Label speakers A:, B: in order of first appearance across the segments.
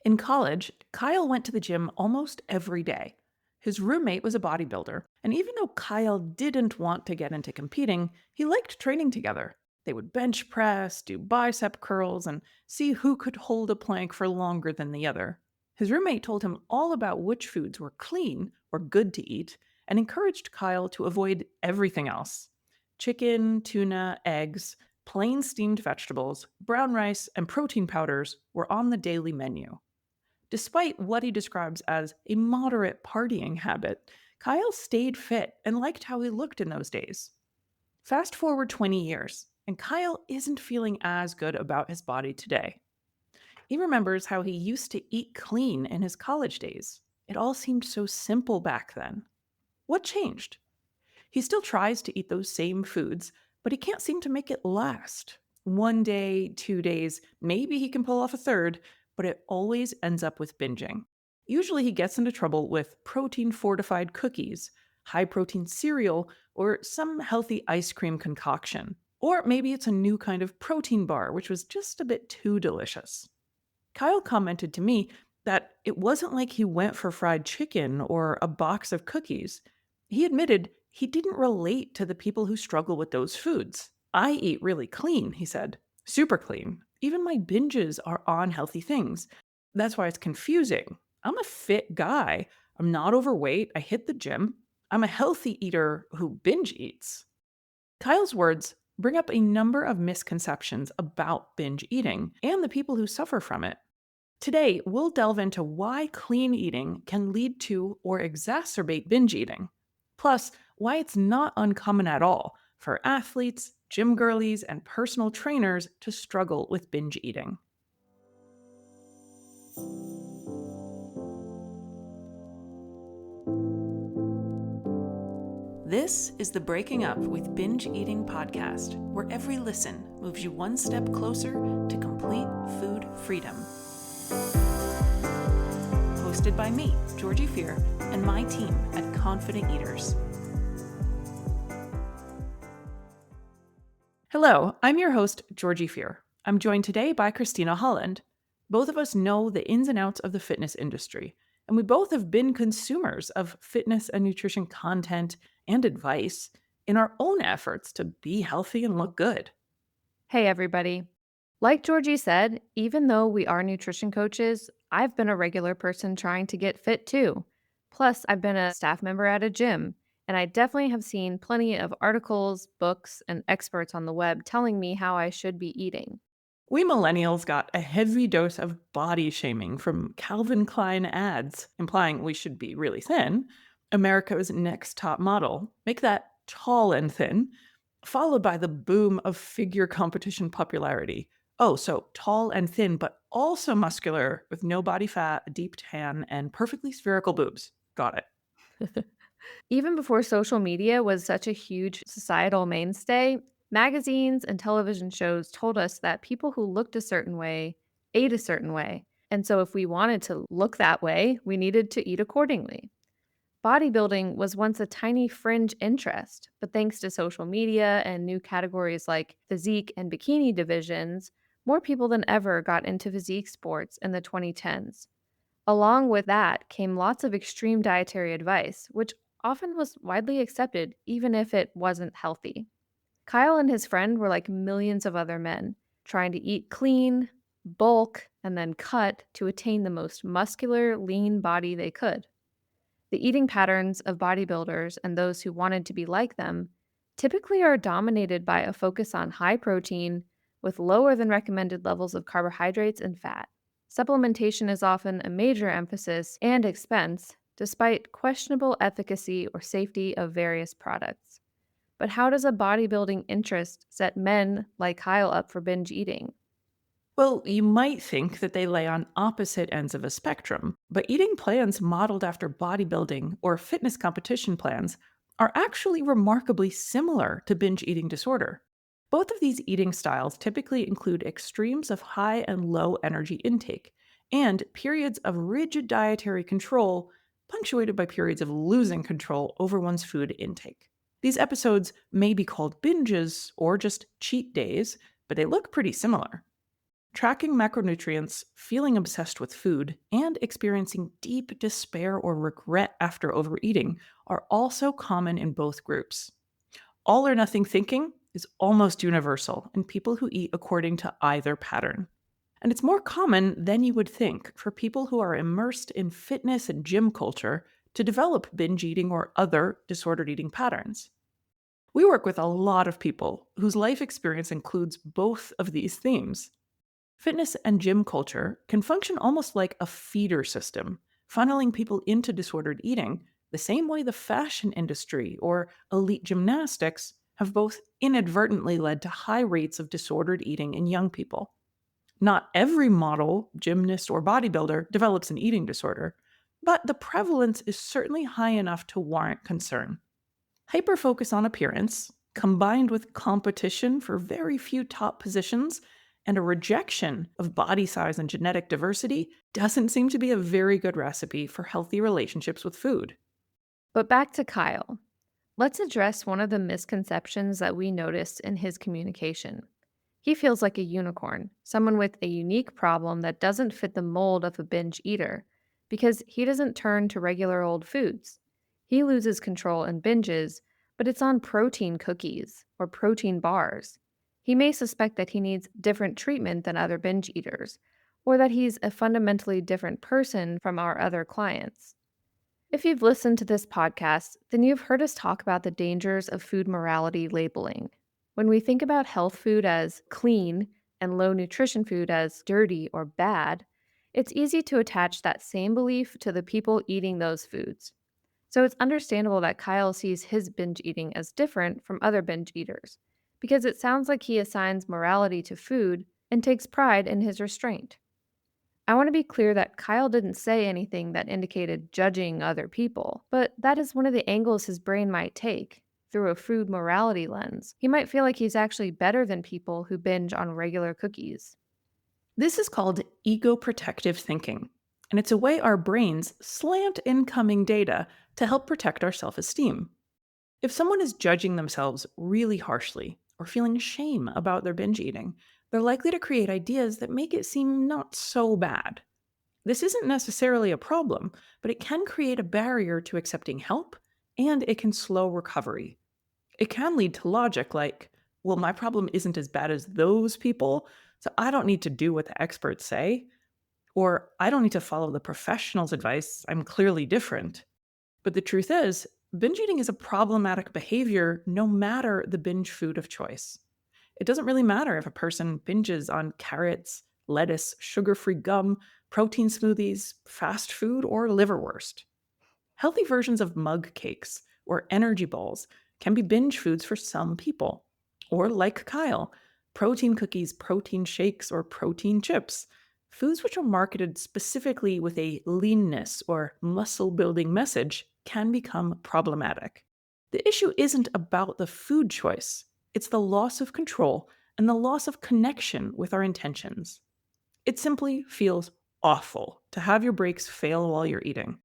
A: In college, Kyle went to the gym almost every day. His roommate was a bodybuilder, and even though Kyle didn't want to get into competing, he liked training together. They would bench press, do bicep curls, and see who could hold a plank for longer than the other. His roommate told him all about which foods were clean or good to eat and encouraged Kyle to avoid everything else. Chicken, tuna, eggs, plain steamed vegetables, brown rice, and protein powders were on the daily menu. Despite what he describes as a moderate partying habit, Kyle stayed fit and liked how he looked in those days. Fast forward 20 years, and Kyle isn't feeling as good about his body today. He remembers how he used to eat clean in his college days. It all seemed so simple back then. What changed? He still tries to eat those same foods, but he can't seem to make it last. One day, 2 days, maybe he can pull off a third, but it always ends up with binging. Usually he gets into trouble with protein fortified cookies, high protein cereal, or some healthy ice cream concoction. Or maybe it's a new kind of protein bar, which was just a bit too delicious. Kyle commented to me that it wasn't like he went for fried chicken or a box of cookies. He admitted he didn't relate to the people who struggle with those foods. I eat really clean, he said. Super clean. Even my binges are on healthy things. That's why it's confusing. I'm a fit guy. I'm not overweight. I hit the gym. I'm a healthy eater who binge eats. Kyle's words bring up a number of misconceptions about binge eating and the people who suffer from it. Today, we'll delve into why clean eating can lead to or exacerbate binge eating. Plus, why it's not uncommon at all for athletes, gym girlies, and personal trainers to struggle with binge eating. This is the Breaking Up with Binge Eating podcast, where every listen moves you one step closer to complete food freedom. Hosted by me, Georgie Fear, and my team at Confident Eaters. Hello, I'm your host, Georgie Fear. I'm joined today by Christina Holland. Both of us know the ins and outs of the fitness industry, and we both have been consumers of fitness and nutrition content and advice in our own efforts to be healthy and look good.
B: Hey, everybody. Like Georgie said, even though we are nutrition coaches, I've been a regular person trying to get fit too. Plus, I've been a staff member at a gym, and I definitely have seen plenty of articles, books, and experts on the web telling me how I should be eating.
A: We millennials got a heavy dose of body shaming from Calvin Klein ads, implying we should be really thin. America's Next Top Model, make that tall and thin, followed by the boom of figure competition popularity. Oh, so tall and thin, but also muscular with no body fat, a deep tan, and perfectly spherical boobs. Got it.
B: Even before social media was such a huge societal mainstay, magazines and television shows told us that people who looked a certain way ate a certain way. And so, if we wanted to look that way, we needed to eat accordingly. Bodybuilding was once a tiny fringe interest, but thanks to social media and new categories like physique and bikini divisions, more people than ever got into physique sports in the 2010s. Along with that came lots of extreme dietary advice, which often was widely accepted even if it wasn't healthy. Kyle and his friend were like millions of other men, trying to eat clean, bulk, and then cut to attain the most muscular, lean body they could. The eating patterns of bodybuilders and those who wanted to be like them typically are dominated by a focus on high protein with lower than recommended levels of carbohydrates and fat. Supplementation is often a major emphasis and expense, despite questionable efficacy or safety of various products. But how does a bodybuilding interest set men like Kyle up for binge eating?
A: Well, you might think that they lay on opposite ends of a spectrum, but eating plans modeled after bodybuilding or fitness competition plans are actually remarkably similar to binge eating disorder. Both of these eating styles typically include extremes of high and low energy intake and periods of rigid dietary control, punctuated by periods of losing control over one's food intake. These episodes may be called binges or just cheat days, but they look pretty similar. Tracking macronutrients, feeling obsessed with food, and experiencing deep despair or regret after overeating are also common in both groups. All or nothing thinking is almost universal in people who eat according to either pattern. And it's more common than you would think for people who are immersed in fitness and gym culture to develop binge eating or other disordered eating patterns. We work with a lot of people whose life experience includes both of these themes. Fitness and gym culture can function almost like a feeder system, funneling people into disordered eating, the same way the fashion industry or elite gymnastics have both inadvertently led to high rates of disordered eating in young people. Not every model, gymnast, or bodybuilder develops an eating disorder, but the prevalence is certainly high enough to warrant concern. Hyperfocus on appearance, combined with competition for very few top positions and a rejection of body size and genetic diversity, doesn't seem to be a very good recipe for healthy relationships with food.
B: But back to Kyle. Let's address one of the misconceptions that we noticed in his communication. He feels like a unicorn, someone with a unique problem that doesn't fit the mold of a binge eater, because he doesn't turn to regular old foods. He loses control and binges, but it's on protein cookies or protein bars. He may suspect that he needs different treatment than other binge eaters, or that he's a fundamentally different person from our other clients. If you've listened to this podcast, then you've heard us talk about the dangers of food morality labeling. When we think about health food as clean and low nutrition food as dirty or bad, it's easy to attach that same belief to the people eating those foods. So it's understandable that Kyle sees his binge eating as different from other binge eaters, because it sounds like he assigns morality to food and takes pride in his restraint. I want to be clear that Kyle didn't say anything that indicated judging other people, but that is one of the angles his brain might take. Through a food morality lens, he might feel like he's actually better than people who binge on regular cookies.
A: This is called ego protective thinking, and it's a way our brains slant incoming data to help protect our self esteem. If someone is judging themselves really harshly or feeling shame about their binge eating, they're likely to create ideas that make it seem not so bad. This isn't necessarily a problem, but it can create a barrier to accepting help and it can slow recovery. It can lead to logic like, well, my problem isn't as bad as those people, so I don't need to do what the experts say, or I don't need to follow the professional's advice. I'm clearly different. But the truth is, binge eating is a problematic behavior no matter the binge food of choice. It doesn't really matter if a person binges on carrots, lettuce, sugar free gum, protein smoothies, fast food, or liverwurst. Healthy versions of mug cakes or energy balls can be binge foods for some people. Or, like Kyle, protein cookies, protein shakes, or protein chips. Foods which are marketed specifically with a leanness or muscle building message can become problematic. The issue isn't about the food choice, it's the loss of control and the loss of connection with our intentions. It simply feels awful to have your brakes fail while you're eating.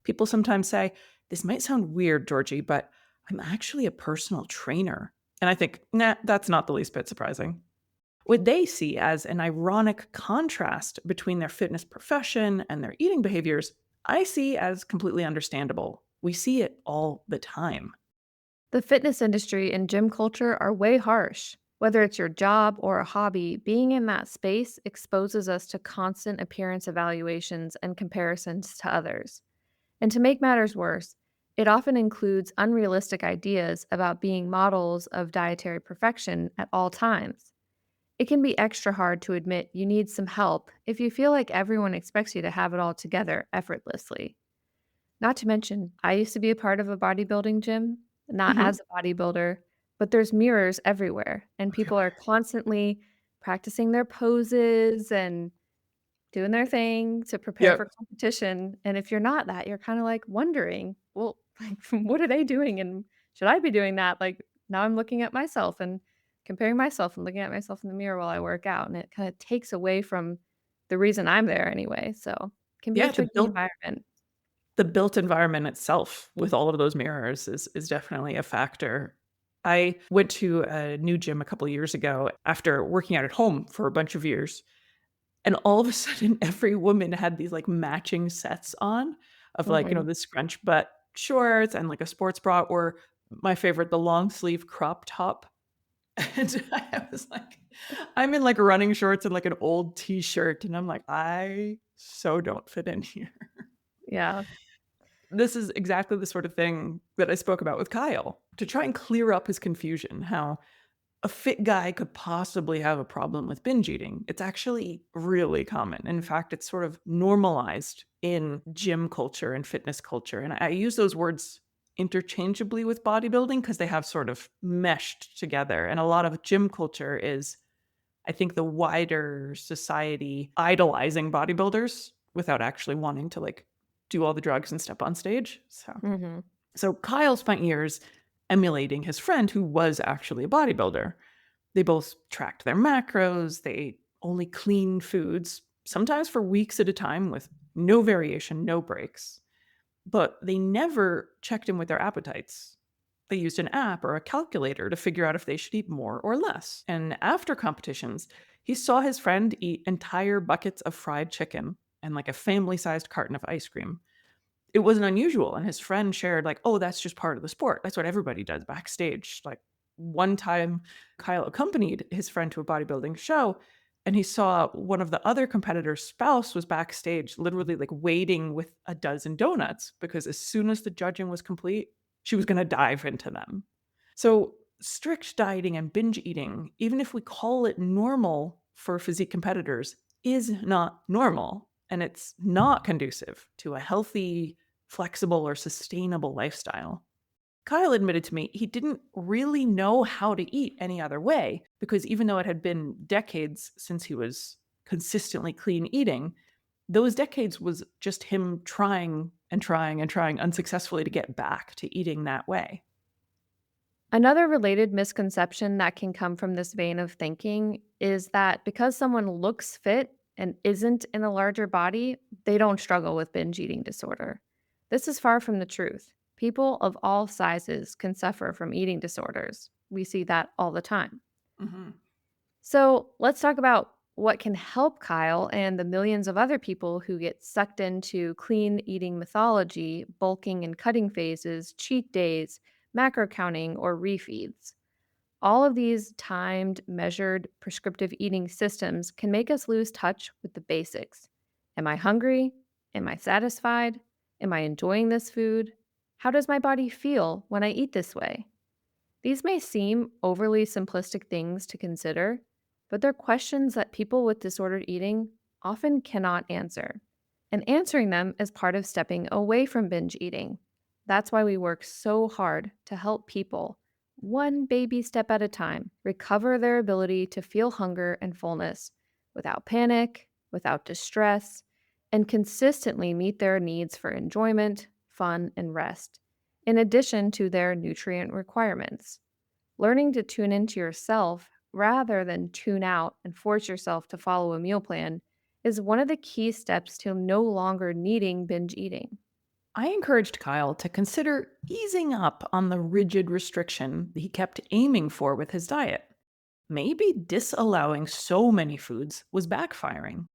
A: People sometimes say, "This might sound weird, Georgie, but I'm actually a personal trainer." And I think, nah, that's not the least bit surprising. What they see as an ironic contrast between their fitness profession and their eating behaviors, I see as completely understandable. We see it all the time.
B: The fitness industry and gym culture are way harsh. Whether it's your job or a hobby, being in that space exposes us to constant appearance evaluations and comparisons to others. And to make matters worse, it often includes unrealistic ideas about being models of dietary perfection at all times. It can be extra hard to admit you need some help if you feel like everyone expects you to have it all together effortlessly. Not to mention, I used to be a part of a bodybuilding gym, not
A: Mhm.
B: as a bodybuilder, but there's mirrors everywhere, and people
A: Really?
B: are constantly practicing their poses and doing their thing to prepare
A: Yep.
B: for competition, and if you're not that, you're kinda, like, wondering, "Well, like, what are they doing, and should I be doing that?" Like, now I'm looking at myself and comparing myself and looking at myself in the mirror while I work out, and it kinda takes away from the reason I'm there anyway, so, it can be a
A: Yeah,
B: tricky environment.
A: the built environment itself with all of those mirrors is definitely a factor. I went to a new gym a couple years ago after working out at home for a bunch of years. And all of a sudden, every woman had these, like, matching sets on of, like,
B: Mhm.
A: the scrunch butt shorts and, like, a sports bra or my favorite, the long sleeve crop top. And I was like I'm in, like, running shorts and, like, an old T-shirt, and I'm like, "I so don't fit in here."
B: Yeah.
A: This is exactly the sort of thing that I spoke about with Kyle, to try and clear up his confusion, how a fit guy could possibly have a problem with binge eating. It's actually really common. In fact, it's sort of normalized in gym culture and fitness culture. And I use those words interchangeably with bodybuilding because they have sort of meshed together. And a lot of gym culture is, I think, the wider society idolizing bodybuilders without actually wanting to like do all the drugs and step on stage.
B: Mhm.
A: So Kyle spent years emulating his friend who was actually a bodybuilder. They both tracked their macros, they ate only clean foods, sometimes for weeks at a time with no variation, no breaks. But they never checked in with their appetites. They used an app or a calculator to figure out if they should eat more or less. And after competitions, he saw his friend eat entire buckets of fried chicken and like a family sized carton of ice cream. It wasn't unusual, and his friend shared like, "Oh, that's just part of the sport. That's what everybody does backstage." Like, one time, Kyle accompanied his friend to a bodybuilding show, and he saw one of the other competitor's spouse was backstage literally, like, waiting with a dozen donuts because as soon as the judging was complete, she was gonna dive into them. So, strict dieting and binge eating, even if we call it normal for physique competitors, is not normal, and it's not conducive to a healthy, flexible, or sustainable lifestyle. Kyle admitted to me he didn't really know how to eat any other way because even though it had been decades since he was consistently clean eating, those decades was just him trying and trying and trying unsuccessfully to get back to eating that way.
B: Another related misconception that can come from this vein of thinking is that because someone looks fit and isn't in a larger body, they don't struggle with binge eating disorder. This is far from the truth. People of all sizes can suffer from eating disorders. We see that all the time.
A: Mhm.
B: So let's talk about what can help Kyle and the millions of other people who get sucked into clean eating mythology, bulking and cutting phases, cheat days, macro counting, or refeeds. All of these timed, measured, prescriptive eating systems can make us lose touch with the basics. Am I hungry? Am I satisfied? Am I enjoying this food? How does my body feel when I eat this way? These may seem overly simplistic things to consider, but they're questions that people with disordered eating often cannot answer. And answering them is part of stepping away from binge eating. That's why we work so hard to help people, one baby step at a time, recover their ability to feel hunger and fullness without panic, without distress, and consistently meet their needs for enjoyment, fun, and rest, in addition to their nutrient requirements. Learning to tune into yourself rather than tune out and force yourself to follow a meal plan is one of the key steps to no longer needing binge eating.
A: I encouraged Kyle to consider easing up on the rigid restriction he kept aiming for with his diet. Maybe disallowing so many foods was backfiring.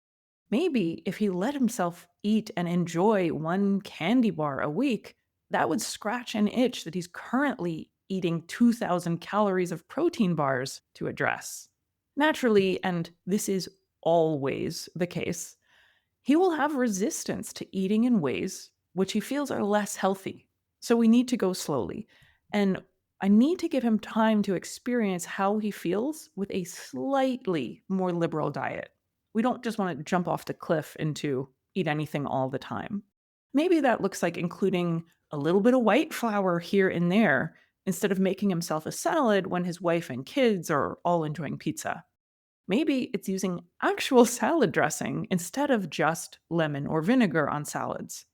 A: Maybe if he let himself eat and enjoy one candy bar a week, that would scratch an itch that he's currently eating 2,000 calories of protein bars to address. Naturally, and this is always the case, he will have resistance to eating in ways which he feels are less healthy. So we need to go slowly. And I need to give him time to experience how he feels with a slightly more liberal diet. We don't just want to jump off the cliff into eat anything all the time. Maybe that looks like including a little bit of white flour here and there instead of making himself a salad when his wife and kids are all enjoying pizza. Maybe it's using actual salad dressing instead of just lemon or vinegar on salads.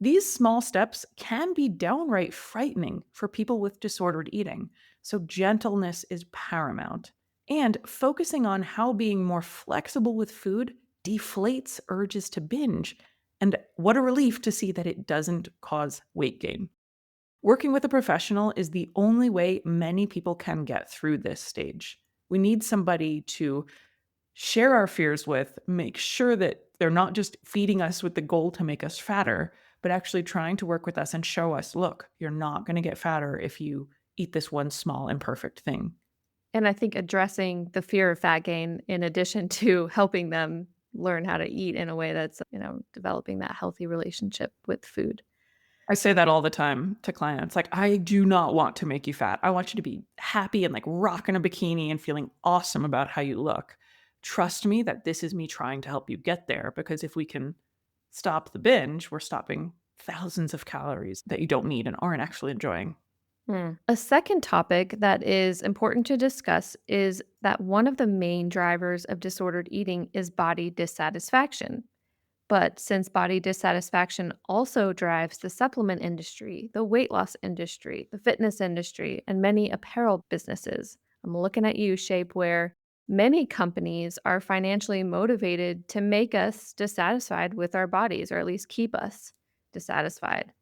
A: These small steps can be downright frightening for people with disordered eating, so gentleness is paramount. And focusing on how being more flexible with food deflates urges to binge. And what a relief to see that it doesn't cause weight gain. Working with a professional is the only way many people can get through this stage. We need somebody to share our fears with, make sure that they're not just feeding us with the goal to make us fatter, but actually trying to work with us and show us, look, you're not going to get fatter if you eat this one small imperfect thing.
B: And I think addressing the fear of fat gain in addition to helping them learn how to eat in a way that's, developing that healthy relationship with food.
A: I say that all the time to clients. Like, I do not want to make you fat. I want you to be happy and like rocking a bikini and feeling awesome about how you look. Trust me that this is me trying to help you get there, because if we can stop the binge, we're stopping thousands of calories that you don't need and aren't actually enjoying.
B: A second topic that is important to discuss is that one of the main drivers of disordered eating is body dissatisfaction. But since body dissatisfaction also drives the supplement industry, the weight loss industry, the fitness industry, and many apparel businesses, I'm looking at you, Shapewear. Many companies are financially motivated to make us dissatisfied with our bodies, or at least keep us dissatisfied.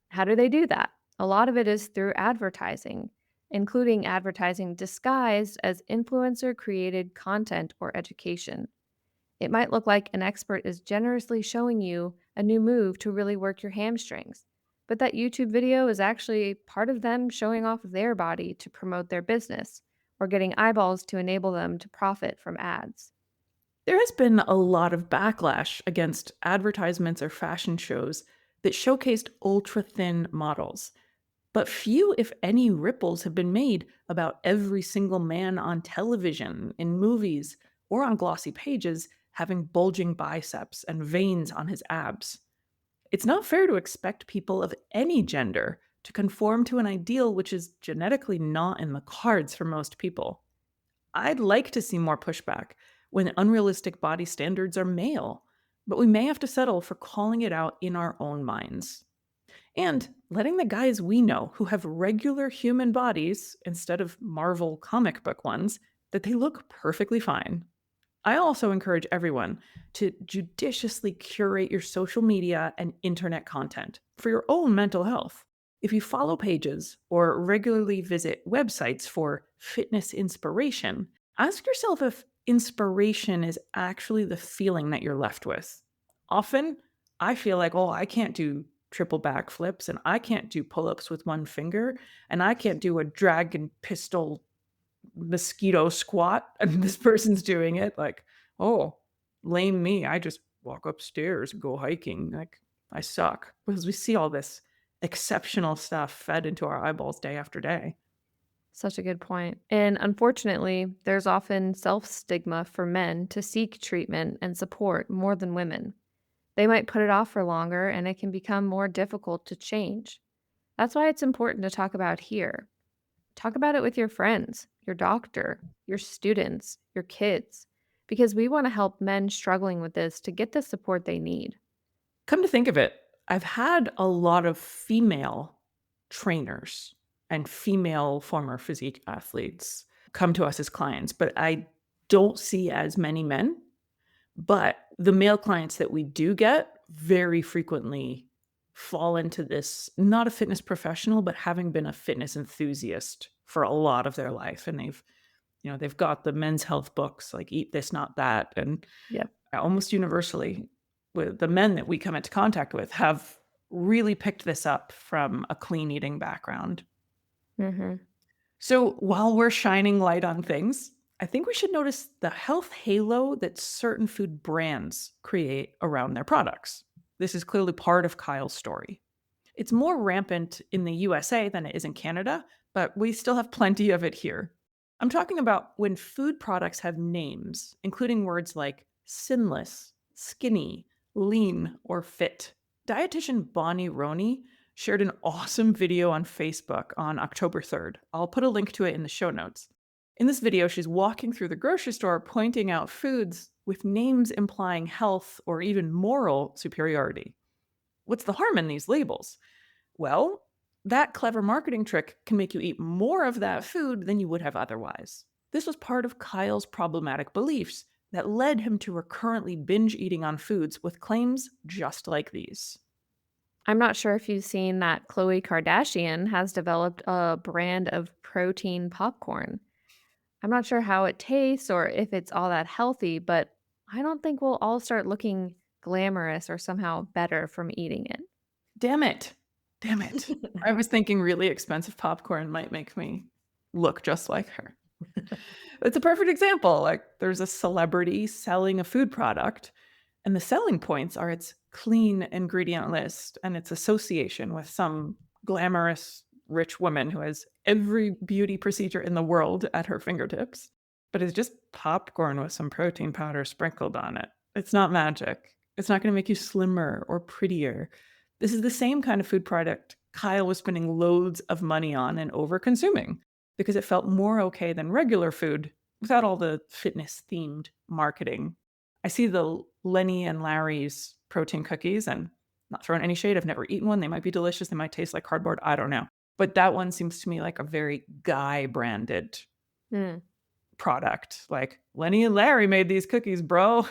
B: How do they do that? A lot of it is through advertising, including advertising disguised as influencer created content or education. It might look like an expert is generously showing you a new move to really work your hamstrings, but that YouTube video is actually part of them showing off their body to promote their business or getting eyeballs to enable them to profit from ads.
A: There has been a lot of backlash against advertisements or fashion shows that showcased ultra thin models. But few, if any, ripples have been made about every single man on television, in movies, or on glossy pages having bulging biceps and veins on his abs. It's not fair to expect people of any gender to conform to an ideal which is genetically not in the cards for most people. I'd like to see more pushback when unrealistic body standards are male, but we may have to settle for calling it out in our own minds. And letting the guys we know who have regular human bodies instead of Marvel comic book ones, that they look perfectly fine. I also encourage everyone to judiciously curate your social media and internet content for your own mental health. If you follow pages or regularly visit websites for fitness inspiration, ask yourself if inspiration is actually the feeling that you're left with. Often, I feel like, oh, I can't do triple backflips and I can't do pull ups with one finger and I can't do a dragon pistol mosquito squat and this person's doing it. Like, oh, lame me. I just walk upstairs, go hiking. Like, I suck, because we see all this exceptional stuff fed into our eyeballs day after day.
B: Such a good point. And unfortunately, there's often self stigma for men to seek treatment and support more than women. They might put it off for longer and it can become more difficult to change. That's why it's important to talk about here. Talk about it with your friends, your doctor, your students, your kids, because we want to help men struggling with this to get the support they need.
A: Come to think of it, I've had a lot of female trainers and female former physique athletes come to us as clients, but I don't see as many men. But the male clients that we do get very frequently fall into this, not a fitness professional, but having been a fitness enthusiast for a lot of their life. And they've got the men's health books like Eat This, Not That. And
B: Yep.
A: almost universally, with the men that we come into contact with have really picked this up from a clean eating background.
B: Mhm.
A: So while we're shining light on things, I think we should notice the health halo that certain food brands create around their products. This is clearly part of Kyle's story. It's more rampant in the USA than it is in Canada, but we still have plenty of it here. I'm talking about when food products have names, including words like sinless, skinny, lean, or fit. Dietitian Bonnie Roney shared an awesome video on Facebook on October 3rd. I'll put a link to it in the show notes. In this video, she's walking through the grocery store pointing out foods with names implying health or even moral superiority. What's the harm in these labels? Well, that clever marketing trick can make you eat more of that food than you would have otherwise. This was part of Kyle's problematic beliefs that led him to recurrently binge eating on foods with claims just like these.
B: I'm not sure if you've seen that Khloe Kardashian has developed a brand of protein popcorn. I'm not sure how it tastes or if it's all that healthy, but I don't think we'll all start looking glamorous or somehow better from eating it.
A: Damn it. Damn it. I was thinking really expensive popcorn might make me look just like her. It's a perfect example. Like there's a celebrity selling a food product, and the selling points are its clean ingredient list and its association with some glamorous rich woman who has every beauty procedure in the world at her fingertips, but it's just popcorn with some protein powder sprinkled on it. It's not magic. It's not going to make you slimmer or prettier. This is the same kind of food product Kyle was spending loads of money on and over consuming because it felt more okay than regular food without all the fitness themed marketing. I see the Lenny and Larry's protein cookies, and not throwing any shade, I've never eaten one. They might be delicious. They might taste like cardboard. I don't know. But that one seems to me like a very guy branded
B: Mm,
A: product. Like Lenny and Larry made these cookies, bro.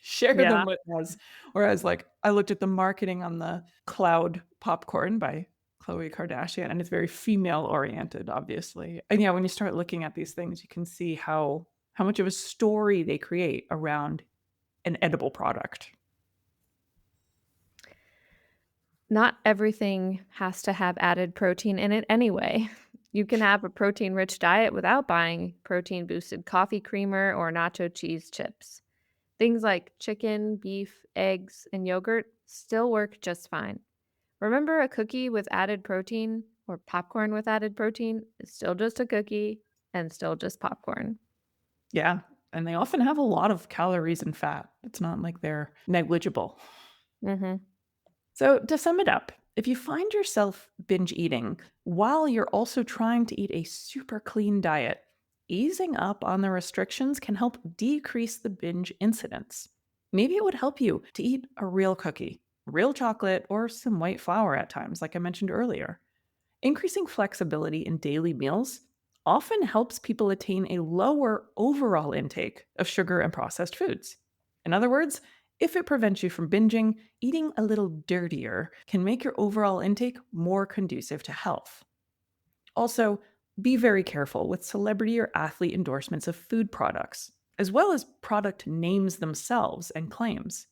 A: Share them
B: yeah.
A: with us. Whereas, like, I looked at the marketing on the Cloud popcorn by Khloe Kardashian, and it's very female oriented, obviously. And yeah, when you start looking at these things, you can see how much of a story they create around an edible product.
B: Not everything has to have added protein in it anyway. You can have a protein rich diet without buying protein boosted coffee creamer or nacho cheese chips. Things like chicken, beef, eggs, and yogurt still work just fine. Remember, a cookie with added protein or popcorn with added protein is still just a cookie and still just popcorn.
A: Yeah. And they often have a lot of calories and fat. It's not like they're negligible.
B: Hmm.
A: So, to sum it up, if you find yourself binge eating while you're also trying to eat a super clean diet, easing up on the restrictions can help decrease the binge incidence. Maybe it would help you to eat a real cookie, real chocolate, or some white flour at times, like I mentioned earlier. Increasing flexibility in daily meals often helps people attain a lower overall intake of sugar and processed foods. In other words, if it prevents you from binging, eating a little dirtier can make your overall intake more conducive to health. Also, be very careful with celebrity or athlete endorsements of food products, as well as product names themselves and claims.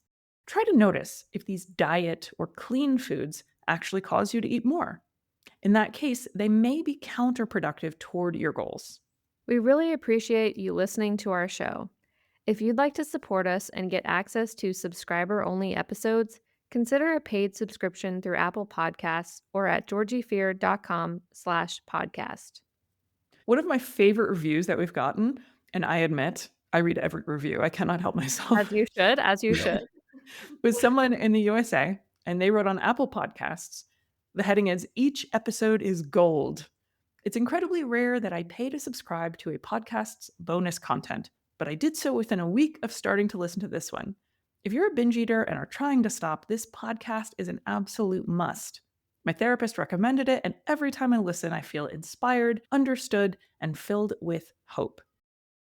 A: Try to notice if these diet or clean foods actually cause you to eat more. In that case, they may be counterproductive toward your goals.
B: We really appreciate you listening to our show. If you'd like to support us and get access to subscriber only episodes, consider a paid subscription through Apple Podcasts or at georgiefear.com/podcast.
A: One of my favorite reviews that we've gotten, and I admit I read every review, I cannot help myself,
B: As you should.
A: was someone in the USA, and they wrote on Apple Podcasts. The heading is Each episode is gold. It's incredibly rare that I pay to subscribe to a podcast's bonus content, but I did so within a week of starting to listen to this one. If you're a binge eater and are trying to stop, this podcast is an absolute must. My therapist recommended it, and every time I listen, I feel inspired, understood, and filled with hope.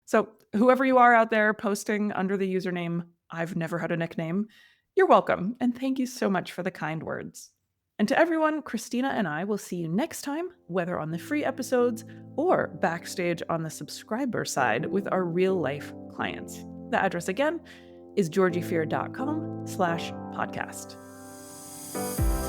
A: So, whoever you are out there posting under the username, I've never had a nickname, you're welcome, and thank you so much for the kind words. And to everyone, Christina and I will see you next time, whether on the free episodes or backstage on the subscriber side with our real life clients. The address again is georgiefear.com/podcast.